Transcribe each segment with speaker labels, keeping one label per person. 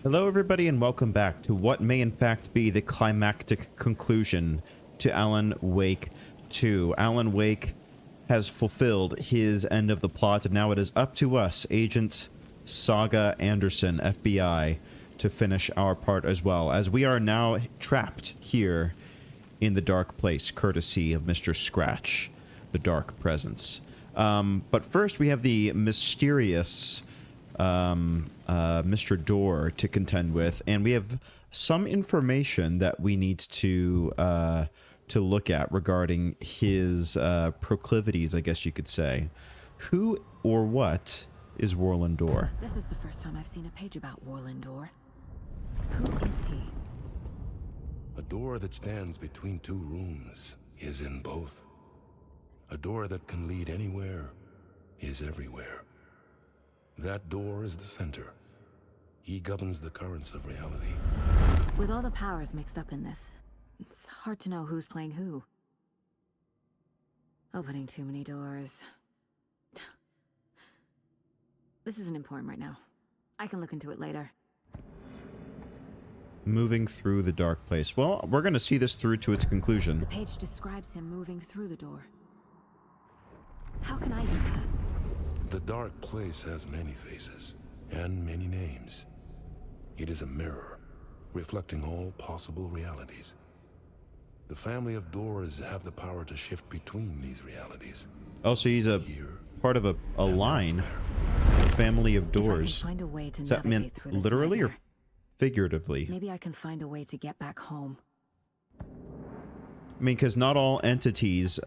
Speaker 1: Hello everybody and welcome back to what may in fact be the climactic conclusion to Alan Wake 2. Alan Wake has fulfilled his end of the plot and now it is up to us, Agent Saga Anderson, FBI, to finish our part as well, as we are now trapped here in the dark place, courtesy of Mr. Scratch, the dark presence. But first we have the mysterious Mr. Door to contend with, and we have some information that we need to look at regarding his proclivities, I guess you could say. Who or what is Warland Door?
Speaker 2: This is the first time I've seen a page about Warland Door. Who is he?
Speaker 3: A door that stands between two rooms is in both. A door that can lead anywhere is everywhere. That door is the center. He governs the currents of reality.
Speaker 2: With all the powers mixed up in this, it's hard to know who's playing who. Opening too many doors. This isn't important right now. I can look into it later.
Speaker 1: Moving through the dark place. Well, we're going to see this through to its conclusion.
Speaker 2: The page describes him moving through the door. How can I do that?
Speaker 3: The dark place has many faces and many names. It is a mirror, reflecting all possible realities. The family of doors have the power to shift between these realities.
Speaker 1: Oh, so he's a part of a line. Family of doors.
Speaker 2: If I can find a way to
Speaker 1: Does that mean
Speaker 2: navigate through this
Speaker 1: literally or
Speaker 2: nightmare,
Speaker 1: figuratively?
Speaker 2: maybe I can find a way to get back home.
Speaker 1: I mean, because not all entities,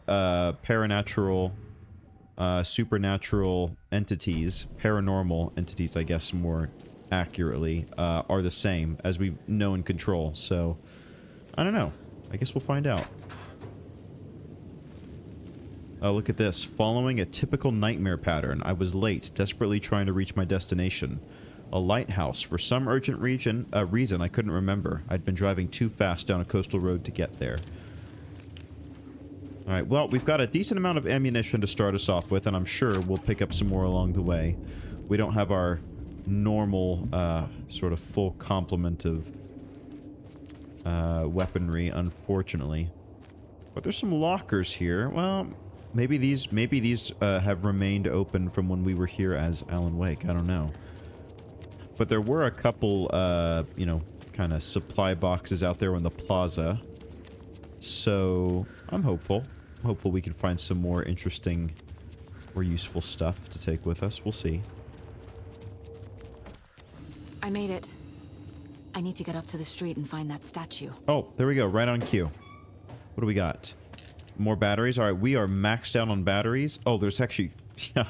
Speaker 1: paranatural, supernatural entities, paranormal entities, I guess more accurately, are the same as we know and control. So, I don't know. I guess we'll find out. Oh, look at this. Following a typical nightmare pattern, I was late, desperately trying to reach my destination. A lighthouse. For some urgent reason I couldn't remember. I'd been driving too fast down a coastal road to get there. Alright, well, we've got a decent amount of ammunition to start us off with, and I'm sure we'll pick up some more along the way. We don't have our normal, sort of full complement of weaponry, unfortunately. But there's some lockers here. Well, maybe these have remained open from when we were here as Alan Wake. I don't know. But there were a couple, kind of supply boxes out there in the plaza. So, I'm hopeful. I'm hopeful we can find some more interesting or useful stuff to take with us. We'll see.
Speaker 2: I made it. I need to get up to the street and find that statue.
Speaker 1: Oh, there we go. Right on cue. What do we got? More batteries? Alright, we are maxed out on batteries. Oh, there's actually... Yeah.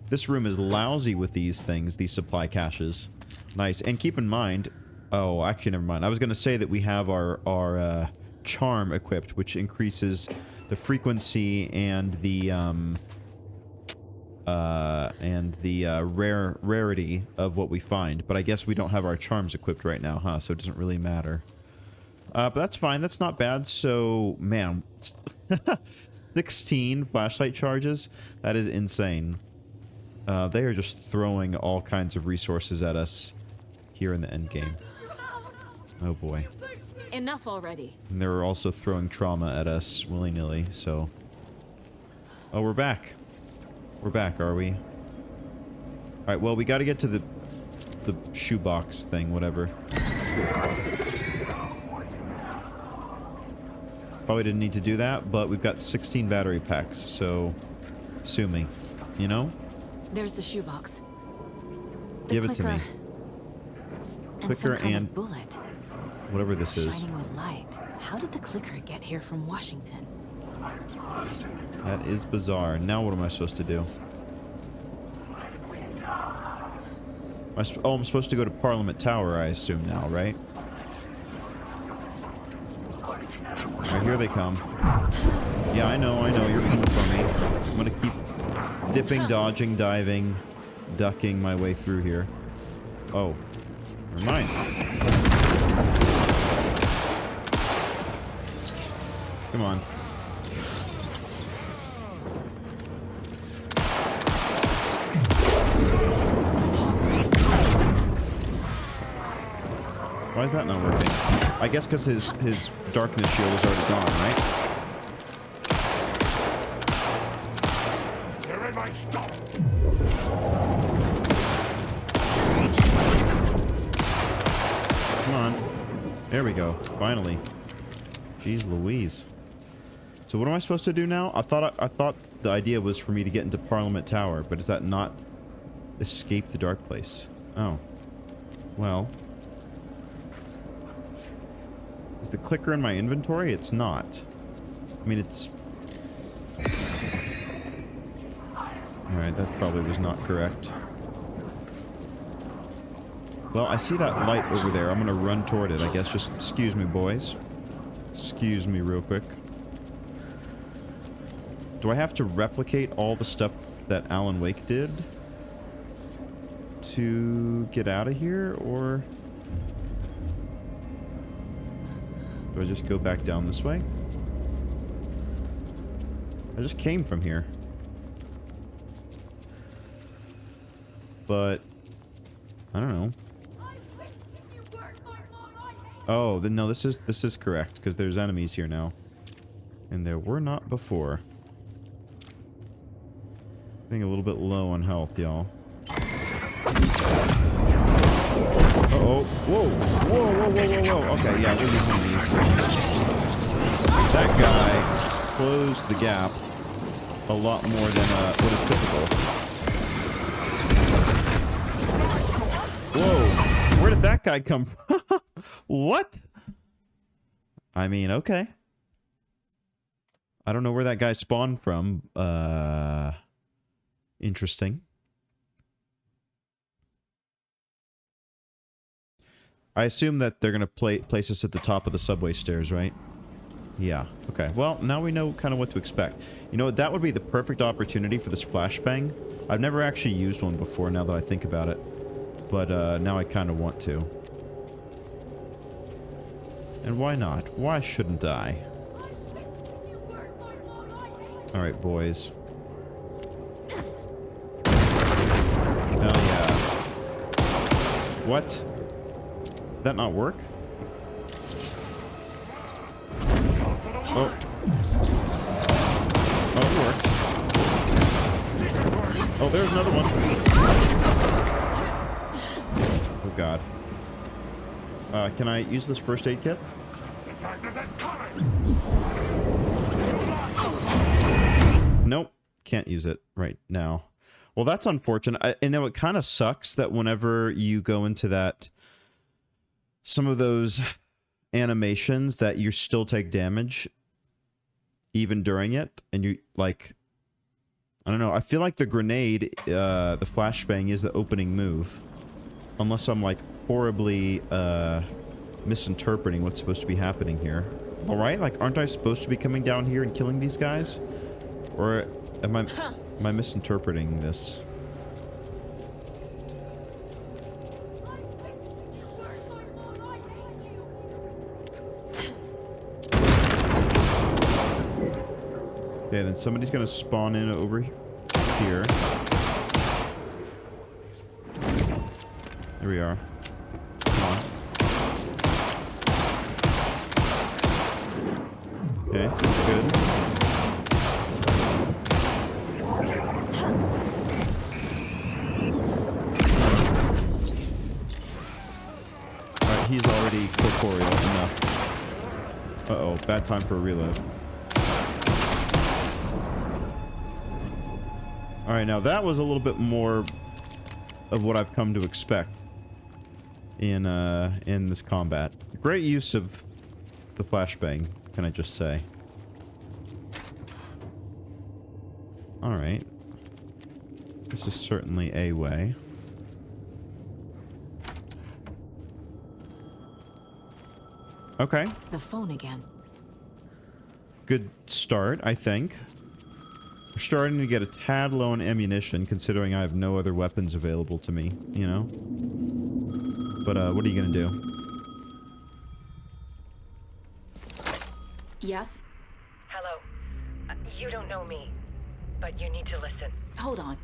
Speaker 1: This room is lousy with these things, these supply caches. Nice. And keep in mind... Oh, actually, never mind. I was going to say that we have our charm equipped, which increases the frequency and the rarity of what we find. But I guess we don't have our charms equipped right now, huh? So it doesn't really matter. But that's fine. That's not bad. So, man, 16 flashlight charges. That is insane. They are just throwing all kinds of resources at us here in the end game. Oh boy.
Speaker 2: Enough already.
Speaker 1: And they're also throwing trauma at us willy-nilly, so... Oh, we're back. We're back, are we? Alright, well, we gotta get to the shoebox thing, whatever. Probably didn't need to do that, but we've got 16 battery packs, so... Sue me. You know?
Speaker 2: There's the shoebox.
Speaker 1: Give it to me.
Speaker 2: And some
Speaker 1: Clicker
Speaker 2: kind
Speaker 1: and...
Speaker 2: of bullet.
Speaker 1: Whatever this is.
Speaker 2: Shining with light. How did the clicker get here from Washington?
Speaker 1: That is bizarre. Now what am I supposed to do? I'm supposed to go to Parliament Tower, I assume now, right? Alright, here they come. Yeah, I know, you're coming for me. I'm gonna keep dipping, dodging, diving, ducking my way through here. Oh. Never mind. Come on. Why is that not working? I guess because his darkness shield is already gone, right?
Speaker 3: They're in my stuff.
Speaker 1: Come on. There we go. Finally. Jeez Louise. So what am I supposed to do now? I thought the idea was for me to get into Parliament Tower, but is that not escape the dark place? Oh. Well. Is the clicker in my inventory? It's not. I mean, it's... Alright, that probably was not correct. Well, I see that light over there. I'm gonna run toward it, I guess. Just excuse me, boys. Excuse me real quick. Do I have to replicate all the stuff that Alan Wake did to get out of here, or do I just go back down this way? I just came from here. But I don't know. Oh, then no, this is correct, because there's enemies here now. And there were not before. Getting a little bit low on health, y'all. Uh-oh. Whoa. Whoa. Okay, yeah, we're using these. That guy closed the gap a lot more than what is typical. Whoa. Where did that guy come from? What? I mean, okay. I don't know where that guy spawned from. Interesting. I assume that they're gonna place us at the top of the subway stairs, right? Yeah. Okay. Well, now we know kind of what to expect. You know what? That would be the perfect opportunity for this flashbang. I've never actually used one before, now that I think about it. But now I kind of want to. And why not? Why shouldn't I? Alright, boys. Hell yeah. What? Did that not work? Oh. Oh, it worked. Oh, there's another one. Oh, God. Can I use this first aid kit? Nope. Can't use it right now. Well, that's unfortunate. I know it kind of sucks that whenever you go into that... some of those animations that you still take damage even during it, and you, like... I don't know. I feel like the grenade, the flashbang is the opening move. Unless I'm, like, horribly, misinterpreting what's supposed to be happening here. Alright, like, aren't I supposed to be coming down here and killing these guys? Or am I misinterpreting this? Okay, then somebody's gonna spawn in over here. There we are. Come on. Okay, that's good. Alright, he's already corporeal enough. Uh-oh, bad time for a reload. Alright, now that was a little bit more of what I've come to expect in this combat. Great use of the flashbang, can I just say. Alright. This is certainly a way. Okay.
Speaker 2: The phone again.
Speaker 1: Good start, I think. We're starting to get a tad low on ammunition, considering I have no other weapons available to me, you know? But, what are you gonna do?
Speaker 2: Yes?
Speaker 4: Hello. You don't know me, but you need to listen.
Speaker 2: Hold on.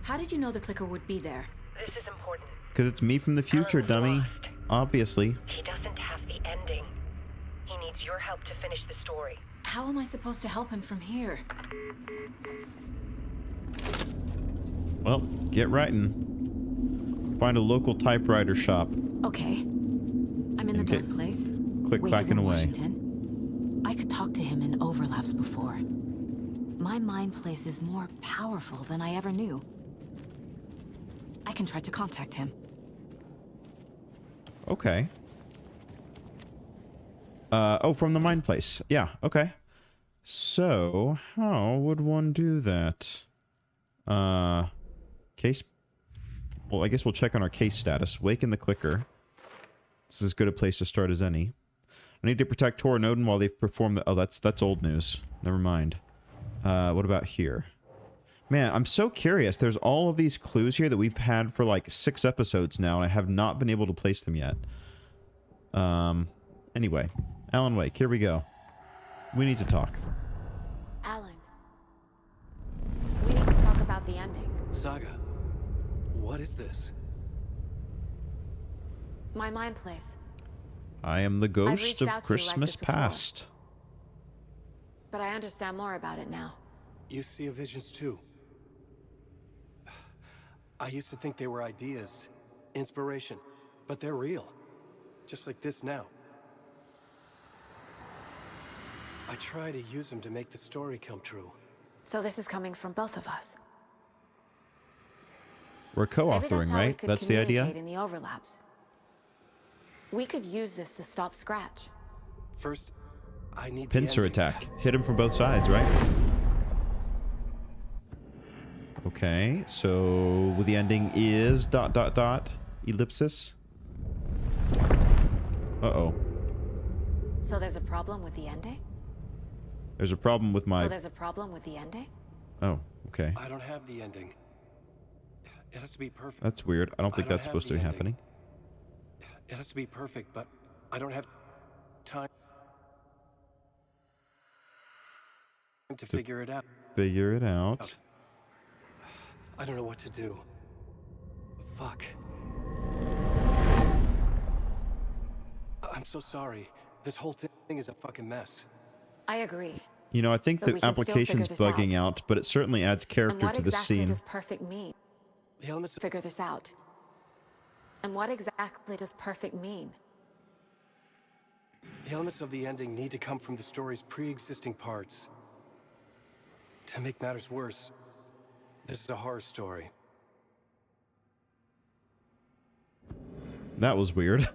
Speaker 2: How did you know the clicker would be there?
Speaker 4: This is important.
Speaker 1: Because it's me from the future,
Speaker 4: Alan was
Speaker 1: dummy.
Speaker 4: lost.
Speaker 1: Obviously.
Speaker 4: He doesn't have the ending. He needs your help to finish the story.
Speaker 2: How am I supposed to help him from here?
Speaker 1: Well, get writing. Find a local typewriter shop.
Speaker 2: Okay. I'm in the
Speaker 1: Okay.
Speaker 2: dark place.
Speaker 1: Click
Speaker 2: Wake
Speaker 1: back
Speaker 2: is in
Speaker 1: and away.
Speaker 2: Washington. I could talk to him in overlaps before. My mind place is more powerful than I ever knew. I can try to contact him.
Speaker 1: Okay. Oh, from the mind place. Yeah, okay. So, how would one do that? Case... Well, I guess we'll check on our case status. Waken the clicker. This is as good a place to start as any. I need to protect Tor and Odin while they perform the... Oh, that's old news. Never mind. What about here? Man, I'm so curious. There's all of these clues here that we've had for like 6 episodes now, and I have not been able to place them yet. Anyway. Alan Wake, here we go. We need to talk.
Speaker 2: Alan. We need to talk about the ending.
Speaker 5: Saga, what is this?
Speaker 2: My mind place.
Speaker 1: I am the ghost
Speaker 2: reached
Speaker 1: of
Speaker 2: out to you like
Speaker 1: Christmas
Speaker 2: this before.
Speaker 1: past.
Speaker 2: But I understand more about it now.
Speaker 5: You see visions too. I used to think they were ideas, inspiration, but they're real. Just like this now. I try to use them to make the story come true.
Speaker 2: So this is coming from both of us.
Speaker 1: We're
Speaker 2: Maybe
Speaker 1: co-authoring,
Speaker 2: how we
Speaker 1: right?
Speaker 2: could
Speaker 1: That's the idea?
Speaker 2: communicate in the overlaps. We could use this to stop Scratch.
Speaker 5: First, I need the
Speaker 1: Pincer
Speaker 5: ending.
Speaker 1: attack. Hit him from both sides, right? Okay, so the ending is ... ellipsis. Uh-oh.
Speaker 2: So there's a problem with the ending?
Speaker 1: There's a problem with my...
Speaker 2: So there's a problem with the ending?
Speaker 1: Oh, okay.
Speaker 5: I don't have the ending. It has to be perfect.
Speaker 1: That's weird. I don't think
Speaker 5: I don't
Speaker 1: that's
Speaker 5: have
Speaker 1: supposed to
Speaker 5: the
Speaker 1: be
Speaker 5: ending.
Speaker 1: happening.
Speaker 5: It has to be perfect, but I don't have time to figure it out.
Speaker 1: Figure it out.
Speaker 5: I don't know what to do. Fuck. I'm so sorry. This whole thing is a fucking mess.
Speaker 2: I agree.
Speaker 1: You know, I think
Speaker 2: But we
Speaker 1: the
Speaker 2: can still
Speaker 1: application's
Speaker 2: figure this
Speaker 1: bugging out, but it certainly adds
Speaker 2: And
Speaker 1: character
Speaker 2: what
Speaker 1: to this
Speaker 2: exactly
Speaker 1: scene.
Speaker 2: does perfect mean?
Speaker 5: The elements of
Speaker 2: Figure this out. And what exactly does perfect mean?
Speaker 5: the ending need to come from the story's pre-existing parts. To make matters worse, this is a horror story.
Speaker 1: That was weird.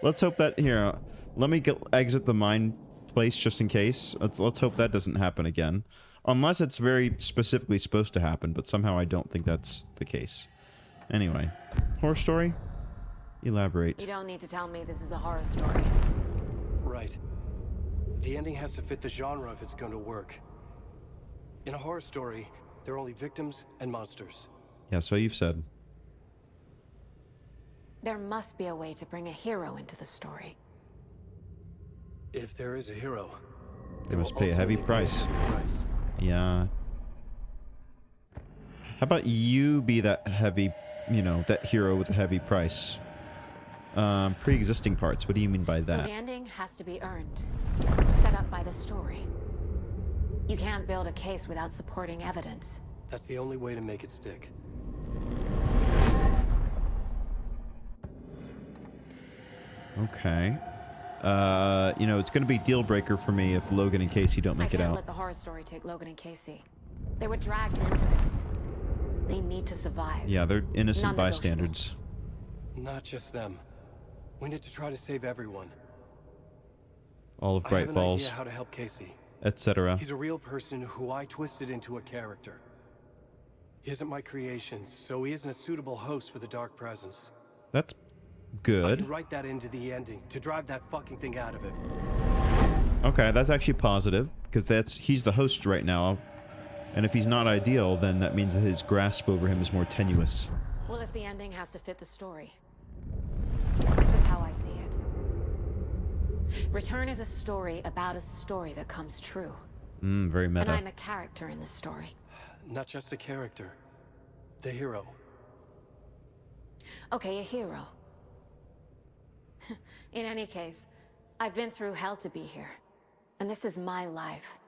Speaker 1: Let's hope that... Here, let me exit the mind place just in case. Let's hope that doesn't happen again. Unless it's very specifically supposed to happen, but somehow I don't think that's the case. Anyway. Horror story? Elaborate.
Speaker 2: You don't need to tell me this is a horror story.
Speaker 5: Right. The ending has to fit the genre if it's going to work. In a horror story, there are only victims and monsters.
Speaker 1: Yeah, so you've said.
Speaker 2: There must be a way to bring a hero into the story.
Speaker 5: If there is a hero,
Speaker 1: They must pay a heavy price. Yeah. How about you be that heavy, you know, that hero with a heavy price? Pre-existing parts, what do you mean by
Speaker 2: So
Speaker 1: that?
Speaker 2: the ending has to be earned. Set up by the story. You can't build a case without supporting evidence.
Speaker 5: That's the only way to make it stick.
Speaker 1: Okay. You know, it's gonna be deal breaker for me if Logan and Casey don't make
Speaker 2: I
Speaker 1: it
Speaker 2: can't
Speaker 1: out.
Speaker 2: let the horror story take Logan and Casey. They were dragged into this. They need to survive.
Speaker 1: Yeah, they're innocent
Speaker 2: Non-negotiable.
Speaker 1: bystanders.
Speaker 5: Not just them. We need to try to save everyone.
Speaker 1: All of
Speaker 5: I
Speaker 1: Bright
Speaker 5: have an
Speaker 1: Falls,
Speaker 5: idea how to help Casey.
Speaker 1: etc.
Speaker 5: He's a real person who I twisted into a character. He isn't my creation, so he isn't a suitable host for the Dark Presence.
Speaker 1: That's
Speaker 5: I
Speaker 1: good.
Speaker 5: can write that into the ending to drive that fucking thing out of him.
Speaker 1: Okay, that's actually positive, because he's the host right now. And if he's not ideal, then that means that his grasp over him is more tenuous.
Speaker 2: Well, if the ending has to fit the story. This is how I see it. Return is a story about a story that comes true.
Speaker 1: Very
Speaker 2: And
Speaker 1: meta.
Speaker 2: I'm a character in the story.
Speaker 5: Not just a character. The hero.
Speaker 2: Okay, a hero. In any case, I've been through hell to be here. And this is my life.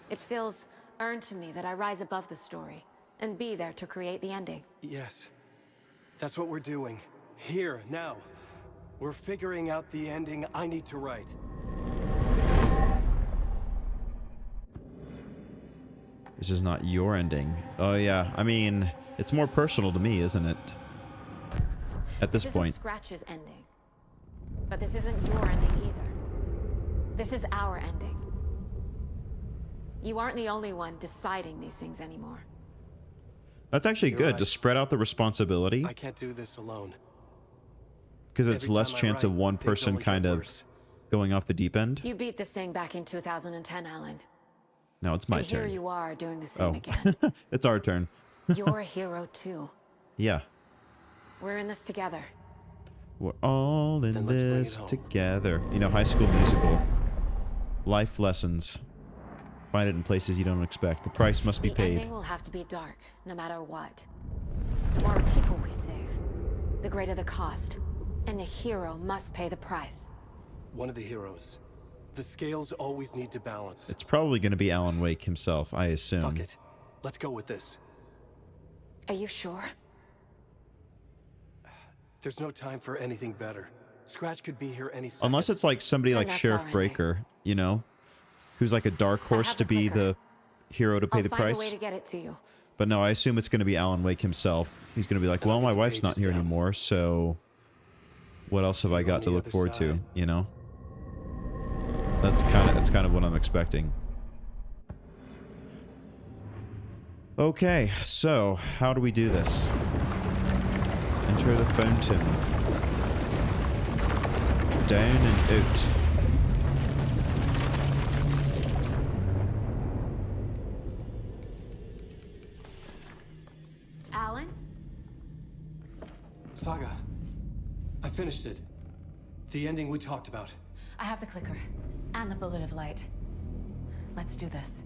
Speaker 2: It feels earned to me that I rise above the story and be there to create the ending.
Speaker 5: Yes. That's what we're doing. Here, now. We're figuring out the ending I need to write.
Speaker 1: This is not your ending. Oh yeah, I mean, it's more personal to me, isn't it? At this point.
Speaker 2: This isn't Scratch's ending. But this isn't your ending either. This is our ending. You aren't the only one deciding these things anymore.
Speaker 1: That's actually
Speaker 5: You're
Speaker 1: good,
Speaker 5: right.
Speaker 1: to spread out the responsibility.
Speaker 5: I can't do this alone.
Speaker 1: Because it's
Speaker 5: Every
Speaker 1: less
Speaker 5: time I
Speaker 1: chance of
Speaker 5: write,
Speaker 1: one
Speaker 5: things
Speaker 1: person
Speaker 5: only get
Speaker 1: kind of
Speaker 5: worse.
Speaker 1: going off the deep end.
Speaker 2: You beat this thing back in 2010, Alan.
Speaker 1: Now it's my
Speaker 2: And
Speaker 1: turn.
Speaker 2: here you are doing the same
Speaker 1: Oh,
Speaker 2: again.
Speaker 1: it's our turn.
Speaker 2: You're a hero too.
Speaker 1: Yeah.
Speaker 2: We're in this together.
Speaker 1: We're all in
Speaker 5: Then let's bring it
Speaker 1: this
Speaker 5: home.
Speaker 1: together. You know, High School Musical. Life lessons. Find it in places you don't expect. The price must be
Speaker 2: The
Speaker 1: paid.
Speaker 2: ending will have to be dark, no matter what. The more people we save, the greater the cost. And the hero must pay the price.
Speaker 5: One of the heroes. The scales always need to balance.
Speaker 1: It's probably going to be Alan Wake himself, I assume.
Speaker 5: Fuck it. Let's go with this.
Speaker 2: Are you sure?
Speaker 5: There's no time for anything better. Scratch could be here any second.
Speaker 1: Unless it's like somebody
Speaker 2: Then
Speaker 1: like
Speaker 2: that's
Speaker 1: Sheriff
Speaker 2: our ending.
Speaker 1: Breaker, you know? Who's like a dark horse
Speaker 2: have
Speaker 1: to
Speaker 2: the
Speaker 1: be
Speaker 2: clicker.
Speaker 1: the hero to pay
Speaker 2: I'll
Speaker 1: the
Speaker 2: find
Speaker 1: price.
Speaker 2: a way to get it to you.
Speaker 1: But no, I assume it's going to be Alan Wake himself. He's going to be like,
Speaker 5: And
Speaker 1: well,
Speaker 5: I'll
Speaker 1: my
Speaker 5: get the
Speaker 1: wife's not
Speaker 5: pages
Speaker 1: here
Speaker 5: down.
Speaker 1: anymore, so what else have
Speaker 5: See
Speaker 1: I
Speaker 5: you
Speaker 1: got
Speaker 5: on
Speaker 1: to
Speaker 5: the
Speaker 1: look
Speaker 5: other
Speaker 1: forward to,
Speaker 5: side.
Speaker 1: you know? That's kind of what I'm expecting. Okay, so how do we do this? Enter the fountain. Down and out.
Speaker 2: Alan?
Speaker 5: Saga. I finished it. The ending we talked about.
Speaker 2: I have the clicker. And the bullet of light. Let's do this.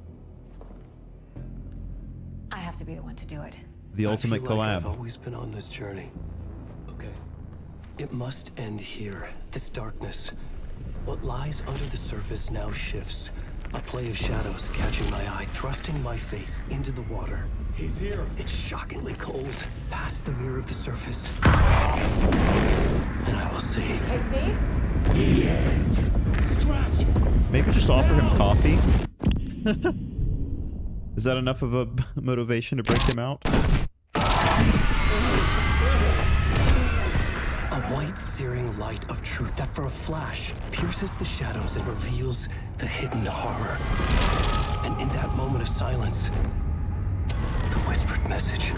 Speaker 2: I have to be the one to do it.
Speaker 1: The ultimate
Speaker 5: I feel like I've
Speaker 1: collab.
Speaker 5: always been on this journey. Okay. It must end here. This darkness. What lies under the surface now shifts. A play of shadows catching my eye, thrusting my face into the water. He's here. It's shockingly cold. Past the mirror of the surface. And I will see.
Speaker 2: Casey?
Speaker 5: Scratch!
Speaker 1: Maybe just offer him coffee? Is that enough of a motivation to break him out?
Speaker 5: A white, searing light of truth that for a flash pierces the shadows and reveals the hidden horror. And in that moment of silence, the whispered message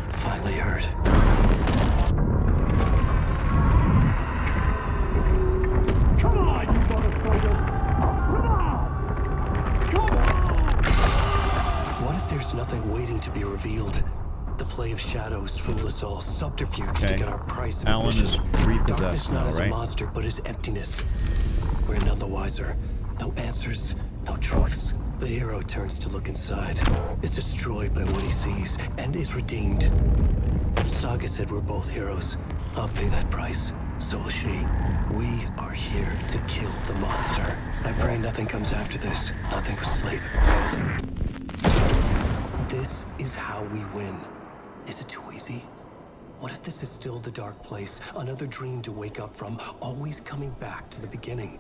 Speaker 5: finally heard.
Speaker 6: Come on, you motherfucker! Come on! Come on!
Speaker 5: What if there's nothing waiting to be revealed? The play of shadows fool us all, subterfuge to
Speaker 1: Okay.
Speaker 5: get our price of
Speaker 1: Alan
Speaker 5: admission.
Speaker 1: is
Speaker 5: Darkness
Speaker 1: repossessed
Speaker 5: not
Speaker 1: now,
Speaker 5: as a
Speaker 1: right?
Speaker 5: monster, but as emptiness. We're none the wiser. No answers, no truths. The hero turns to look inside, is destroyed by what he sees, and is redeemed. Saga said we're both heroes. I'll pay that price. So will she. We are here to kill the monster. I pray nothing comes after this. Nothing but sleep. This is how we win. Is it too easy? What if this is still the dark place? Another dream to wake up from, always coming back to the beginning.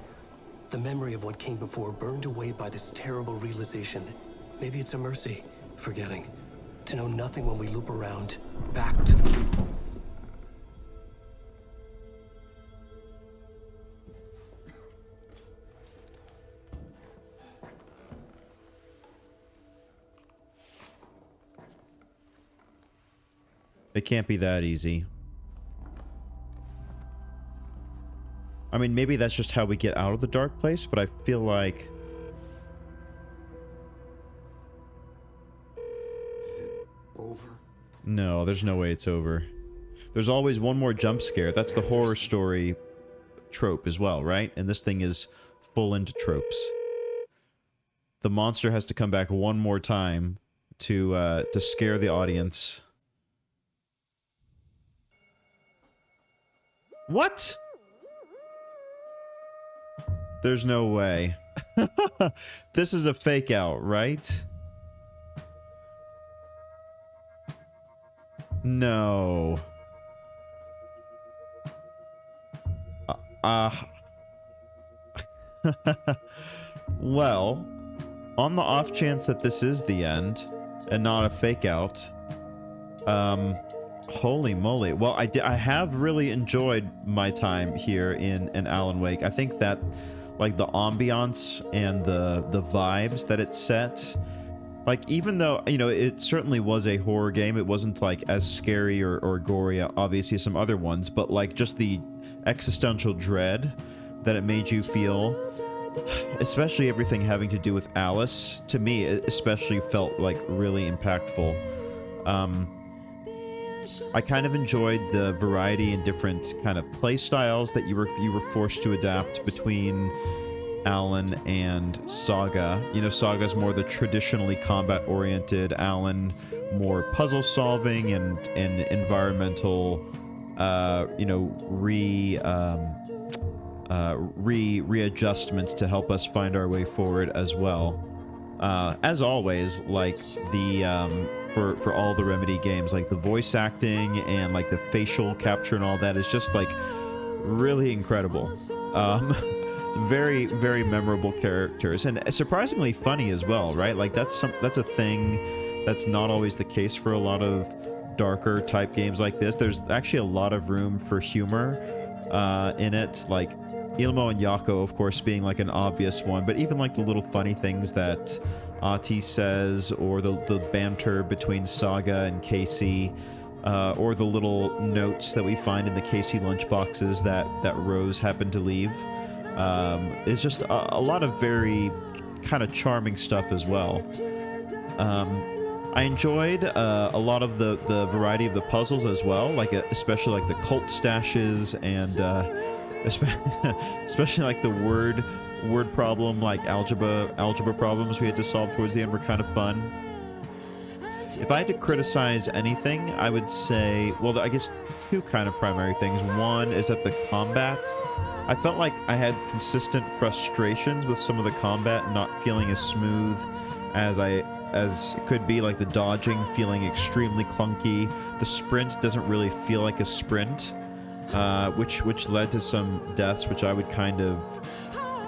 Speaker 5: The memory of what came before burned away by this terrible realization. Maybe it's a mercy, forgetting. To know nothing when we loop around, back to the...
Speaker 1: It can't be that easy. I mean, maybe that's just how we get out of the dark place, but I feel like...
Speaker 6: Is it over?
Speaker 1: No, there's no way it's over. There's always one more jump scare. That's the horror story trope as well, right? And this thing is full into tropes. The monster has to come back one more time to scare the audience. What? There's no way. This is a fake out, right? No. Well, on the off chance that this is the end and not a fake out, holy moly. Well, I have really enjoyed my time here in Alan Wake. I think that, like, the ambiance and the vibes that it set, like, even though, you know, it certainly was a horror game, it wasn't, like, as scary or gory, obviously, as some other ones, but, like, just the existential dread that it made you feel, especially everything having to do with Alice, to me, it especially felt, like, really impactful. I kind of enjoyed the variety and different kind of play styles that you were forced to adapt between Alan and Saga. You know, Saga's more the traditionally combat-oriented, Alan more puzzle-solving and environmental, you know, readjustments to help us find our way forward as well. As always, like, the for all the Remedy games, like, the voice acting and, like, the facial capture and all that is just, like, really incredible. Very, very memorable characters, and surprisingly funny as well, right? Like, that's a thing that's not always the case for a lot of darker type games like this. There's actually a lot of room for humor in it, like Ilmo and Yako, of course, being, like, an obvious one, but even, like, the little funny things that Ahti says, or the banter between Saga and Casey, or the little notes that we find in the Casey lunchboxes that Rose happened to leave. It's just a lot of very kind of charming stuff as well. I enjoyed a lot of the variety of the puzzles as well, like especially like the cult stashes and especially like the word problem, like algebra problems we had to solve towards the end were kind of fun. If I had to criticize anything, I would say, well, I guess two kind of primary things. One is that the combat, I felt like I had consistent frustrations with some of the combat not feeling as smooth as it could be, like the dodging feeling extremely clunky. The sprint doesn't really feel like a sprint, which led to some deaths which I would kind of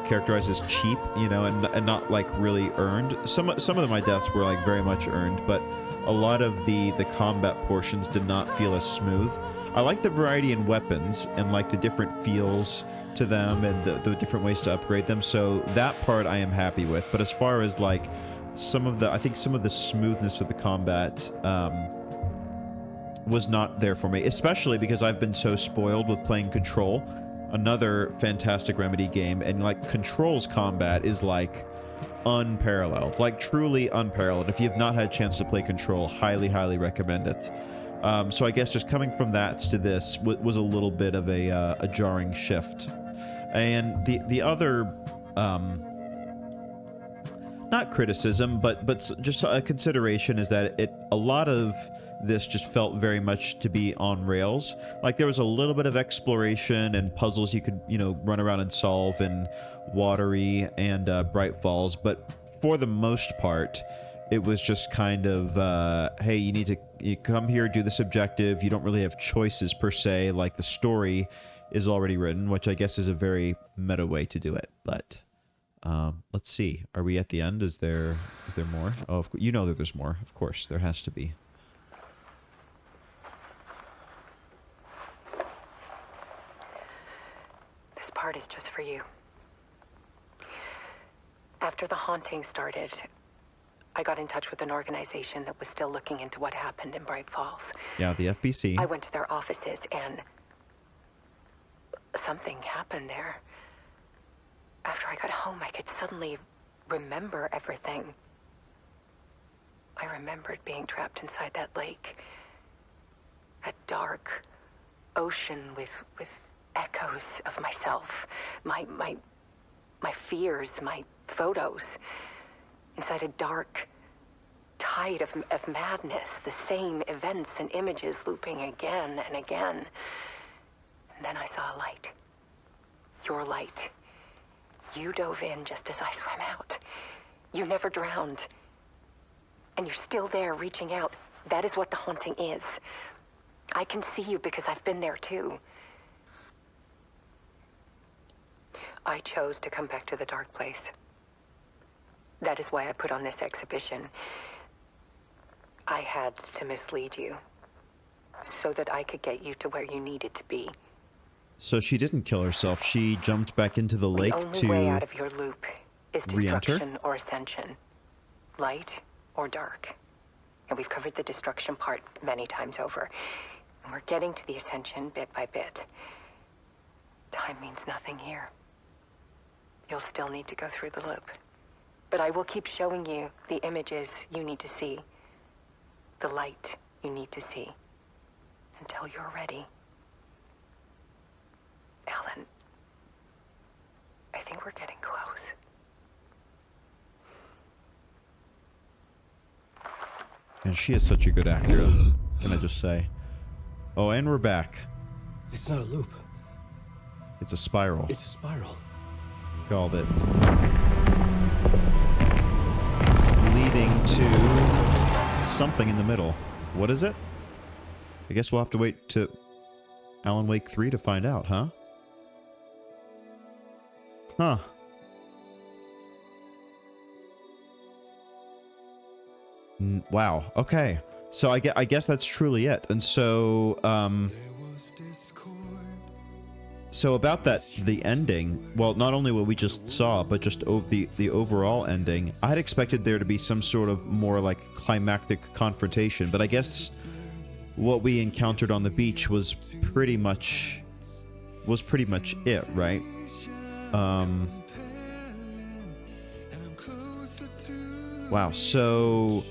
Speaker 1: characterize as cheap, you know, and not like really earned. Some of my deaths were like very much earned, but a lot of the combat portions did not feel as smooth. I like the variety in weapons and like the different feels to them and the different ways to upgrade them, so that part I am happy with. But as far as like I think some of the smoothness of the combat was not there for me, especially because I've been so spoiled with playing Control, another fantastic Remedy game, and like Control's combat is like unparalleled, like truly unparalleled. If you have not had a chance to play Control, highly recommend it. So I guess just coming from that to this was a little bit of a jarring shift. And the other not criticism, but just a consideration is that a lot of this just felt very much to be on rails. Like there was a little bit of exploration and puzzles you could, you know, run around and solve in Watery and Bright Falls, but for the most part, it was just kind of, hey, you come here, do this objective. You don't really have choices per se. Like the story is already written, which I guess is a very meta way to do it, but. Let's see. Are we at the end? Is there more? Oh, you know that there's more. Of course, there has to be.
Speaker 4: This part is just for you. After the haunting started, I got in touch with an organization that was still looking into what happened in Bright Falls.
Speaker 1: Yeah, the FBC.
Speaker 4: I went to their offices and something happened there. After I got home, I could suddenly remember everything. I remembered being trapped inside that lake. A dark ocean with echoes of myself. My fears, my photos. Inside a dark tide of madness. The same events and images looping again and again. And then I saw a light. Your light. You dove in just as I swam out. You never drowned. And you're still there reaching out. That is what the haunting is. I can see you because I've been there too. I chose to come back to the dark place. That is why I put on this exhibition. I had to mislead you, so that I could get you to where you needed to be.
Speaker 1: So she didn't kill herself. She jumped back into the lake
Speaker 4: The only
Speaker 1: to
Speaker 4: way out of your loop is
Speaker 1: re-enter?
Speaker 4: destruction or ascension. Light or dark. And we've covered the destruction part many times over. And we're getting to the ascension bit by bit. Time means nothing here. You'll still need to go through the loop. But I will keep showing you the images you need to see. The light you need to see. Until you're ready. Ellen, I think we're getting close.
Speaker 1: And she is such a good actor, can I just say. Oh, and we're back.
Speaker 5: It's not a loop.
Speaker 1: It's a spiral.
Speaker 5: It's a spiral.
Speaker 1: Called it. Leading to something in the middle. What is it? I guess we'll have to wait to Alan Wake 3 to find out, huh? Huh. Wow. Okay. So I guess that's truly it. And so, so about the ending, well, not only what we just saw, but just the overall ending, I had expected there to be some sort of more like climactic confrontation, but I guess what we encountered on the beach was pretty much it, right? Wow, so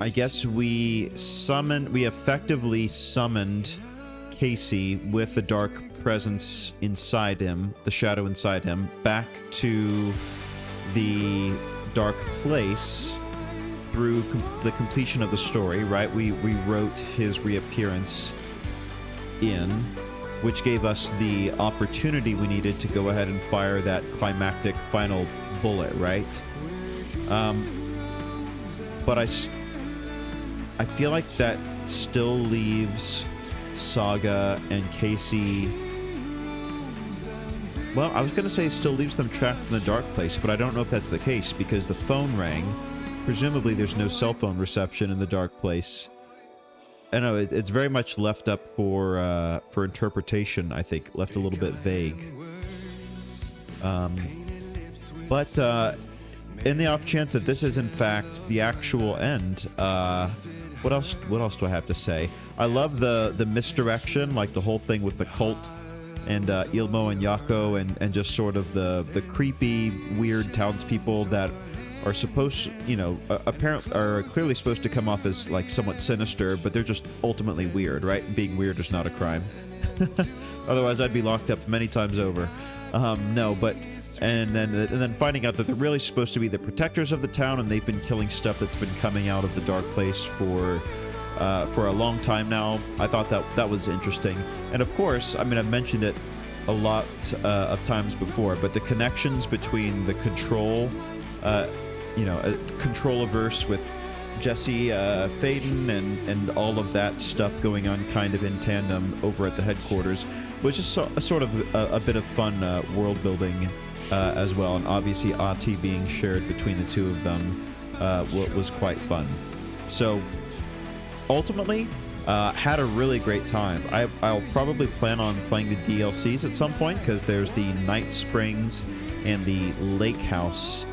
Speaker 1: I guess we effectively summoned Casey with the dark presence inside him, the shadow inside him, back to the dark place through the completion of the story, right? We wrote his reappearance in, which gave us the opportunity we needed to go ahead and fire that climactic final bullet, right? But I feel like that still leaves Saga and Casey... Well, I was going to say still leaves them trapped in the dark place, but I don't know if that's the case, because the phone rang. Presumably there's no cell phone reception in the dark place. I know, it's very much left up for interpretation, I think. Left a little bit vague. But in the off chance that this is in fact the actual end, what else do I have to say? I love the misdirection, like the whole thing with the cult and Ilmo and Yako and just sort of the creepy, weird townspeople that are supposed, you know, apparently are clearly supposed to come off as like somewhat sinister, but they're just ultimately weird, right? Being weird is not a crime. Otherwise, I'd be locked up many times over. No, but and then finding out that they're really supposed to be the protectors of the town, and they've been killing stuff that's been coming out of the dark place for a long time now. I thought that was interesting, and of course, I mean, I've mentioned it a lot of times before, but the connections between the Control, Control-averse with Jesse Faden and all of that stuff going on kind of in tandem over at the headquarters was just a sort of a bit of fun world building as well, and obviously Ati being shared between the two of them was quite fun. So ultimately, had a really great time. I'll probably plan on playing the DLCs at some point, because there's the Night Springs and the Lake House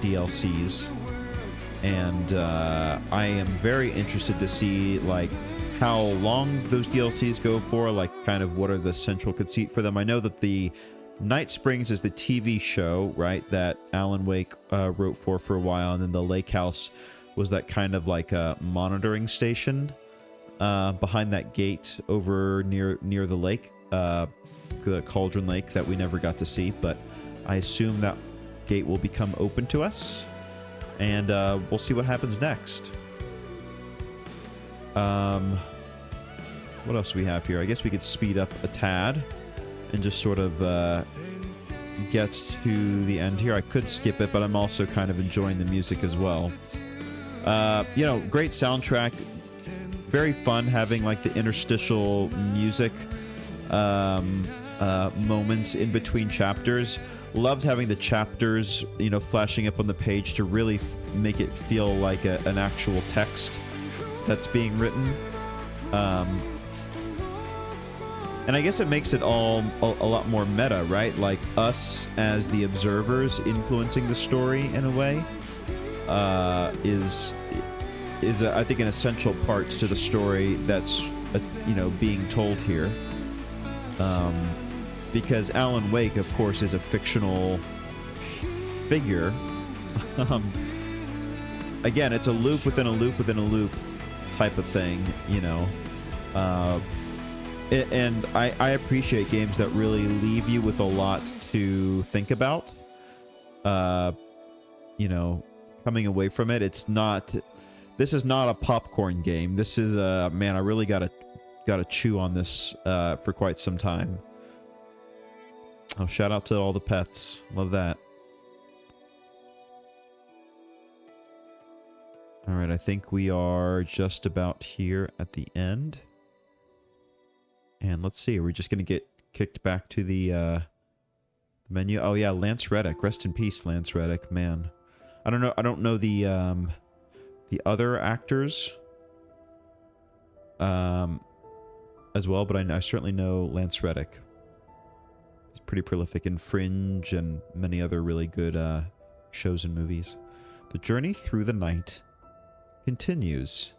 Speaker 1: DLCs, and I am very interested to see like how long those DLCs go for, like kind of what are the central conceit for them. I know that the Night Springs is the TV show, right, that Alan Wake wrote for a while, and then the Lake House was that kind of like a monitoring station behind that gate over near the lake, the Cauldron Lake that we never got to see, but I assume that gate will become open to us, and we'll see what happens next. What else do we have here? I guess we could speed up a tad and just sort of gets to the end here. I could skip it, but I'm also kind of enjoying the music as well. You know, great soundtrack. Very fun having like the interstitial music moments in between chapters. Loved having the chapters, you know, flashing up on the page to really make it feel like an actual text that's being written. And I guess it makes it all a lot more meta, right? Like us as the observers influencing the story in a way is I think an essential part to the story that's you know, being told here. Because Alan Wake, of course, is a fictional figure. Again, it's a loop within a loop within a loop type of thing, you know. And I appreciate games that really leave you with a lot to think about. You know, coming away from it, it's not... This is not a popcorn game. This is a... Man, I really gotta chew on this for quite some time. Oh, shout out to all the pets. Love that. Alright, I think we are just about here at the end. And let's see, are we just going to get kicked back to the menu? Oh yeah, Lance Reddick. Rest in peace, Lance Reddick. Man. I don't know the other actors as well, but I certainly know Lance Reddick. He's pretty prolific in Fringe and many other really good shows and movies. The journey through the night continues.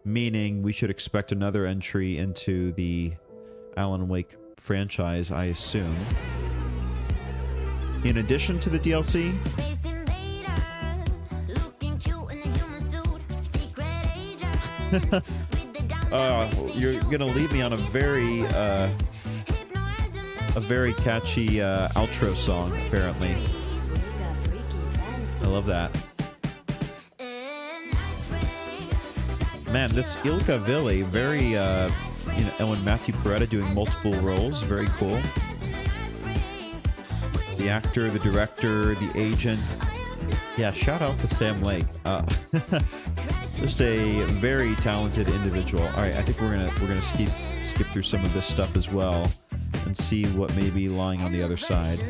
Speaker 1: Meaning we should expect another entry into the Alan Wake franchise, I assume. In addition to the DLC... you're gonna leave me on a very catchy outro song, apparently. I love that. Man, this Ilka Villi, very, you know, and Matthew Peretta doing multiple roles, very cool. The actor, the director, the agent. Yeah, shout out to Sam Lake. Just a very talented individual. All right, I think we're gonna skip through some of this stuff as well and see what may be lying on the other side.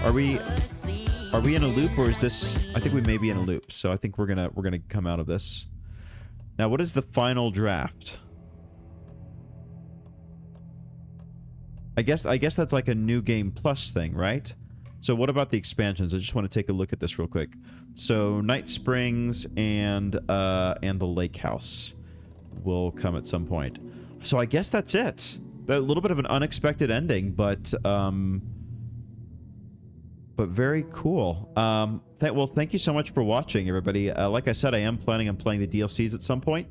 Speaker 1: Are we in a loop, or is this... I think we may be in a loop, so I think we're gonna come out of this. Now, what is the final draft? I guess that's like a new game plus thing, right? So what about the expansions? I just want to take a look at this real quick. So Night Springs and the Lake House will come at some point. So I guess that's it. A little bit of an unexpected ending, but very cool. Well, thank you so much for watching, everybody. Like I said, I am planning on playing the DLCs at some point.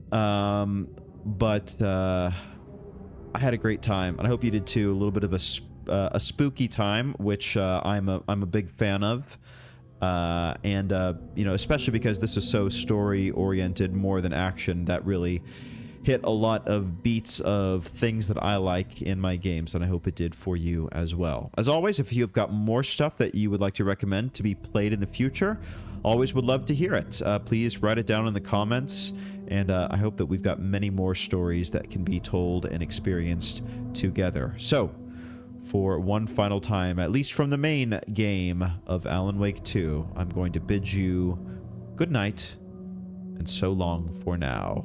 Speaker 1: But I had a great time, and I hope you did too. A little bit of a spooky time, which I'm a big fan of. You know, especially because this is so story-oriented more than action, that really hit a lot of beats of things that I like in my games, and I hope it did for you as well. As always, if you've got more stuff that you would like to recommend to be played in the future, always would love to hear it. Please write it down in the comments, and I hope that we've got many more stories that can be told and experienced together. So, for one final time, at least from the main game of Alan Wake 2, I'm going to bid you good night, and so long for now.